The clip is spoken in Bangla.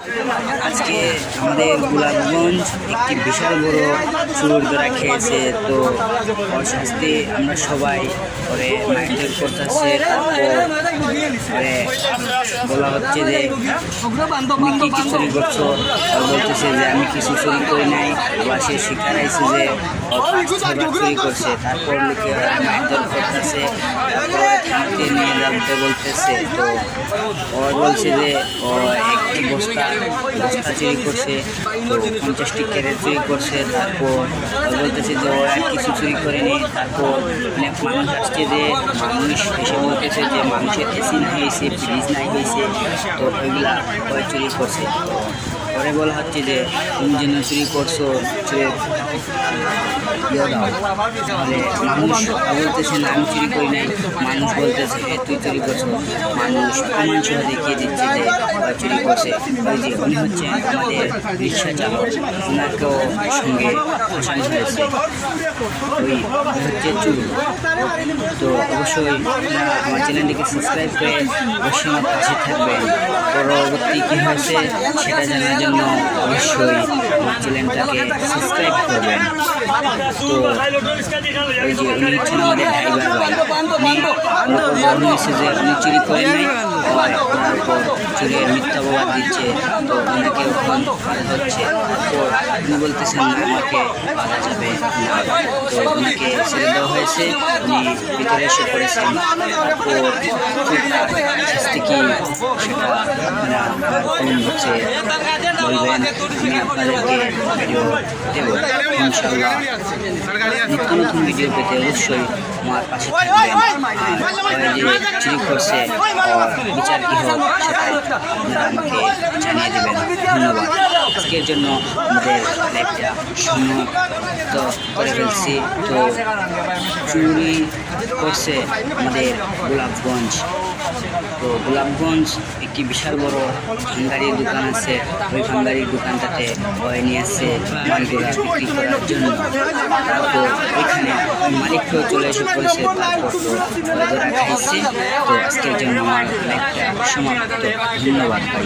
আজকে আমাদের গোলাপগঞ্জ একটি বিশাল বড় চোর ধরা খেয়েছে। তো ওর শাস্তি আমরা সবাই ওরে মাইন্ডের করতেছে। বলা হচ্ছে যে তুমি কি চুরি করছো, বলতেছে যে আমি কিছু চুরি করি নাই। আবার সে শিকার আইছে যে চুরি করছে। তারপর লোকে মাইন্ডের করতেছে, থানাতে নিয়ে যাতে বলতেছে। তো ও বলছে যে ও একটি বস্তা চুরি করছে, তো 50টি ক্যারেট চুরি করছে। তারপর বলতেছে যে ওরা কিছু চুরি করেনি। তারপর অনেক মানুষ আসছে যে মানুষ এসে বলতেছে যে মানুষের এসি না হয়েছে, ফ্রিজ নাই হয়েছে, তো ওইগুলা ওরা চুরি করছে। পরে বলা হচ্ছে যে তুমি যেন চুরি করছো চুরি দাও। তাহলে মানুষ বলতেছে না আমি চুরি করি নাই, মানুষ বলতেছে তুই চুরি করছো। মানুষ প্রমাণ সহ দেখিয়ে দিচ্ছে যে চুরি করছে। ওই যে উনি হচ্ছেন আমাদের রিক্সা চালক, ওনাকেও সঙ্গে ফাঁসানো হয়েছে। ওই হচ্ছে চুরি। তো অবশ্যই আমার চ্যানেলটিকে সাবস্ক্রাইব করে অবশ্যই আমার পাশে থাকবেন। পরবর্তী কী হয়েছে সেটা জানার জন্য অবশ্যই আমার চ্যানেলটাকে সাবস্ক্রাইব করবেন। তো ওই যে উনি হচ্ছেন আমাদের ড্রাইভার ভাই, হয়েছে যে উনি চুরি করেন নাই, ওনার উপর চুরির মিথ্যা অপবাদ দিচ্ছে। তো ওনাকে বাধা হচ্ছে। তো উনি বলতেছেন না আমাকে বাধা যাবে না। তো ওনাকে ছেড়ে দেওয়া হয়েছে, উনি ভিতরে এসে পড়েছেন। তারপর শাস্তি কি সেটা আপনারা কমেন্ট বক্সে বলবেন, আমি আপনাদেরকে ভিডিও দেব ইনশাআল্লাহ। নিত্য নতুন ভিডিও পেতে অবশ্যই আমার পাশে থাকবেন। যে চুরি করছে বিচার কী হোক সেটা আপনারা আমাকে জানিয়ে দেবেন। ধন্যবাদ। আজকের জন্য আমাদের লাইভটা সমাপ্ত করে ফেলছি। তো চুরি করছে আমাদের গোলাপগঞ্জ। তো গোলাপগঞ্জ একটি বিশাল বড় ভাঙ্গারির দোকান আছে। ওই ভাঙ্গারির দোকানটাতে ওই নিয়ে আসছে মালগুলা বিক্রি করার জন্য। তারপর ওইখানে ওই মালিককেও চলে এসে পড়েছে। তারপর তো ধরা খাইছে। তো আজকের জন্য আমার লাইভটা সমাপ্ত। ধন্যবাদ ভাই।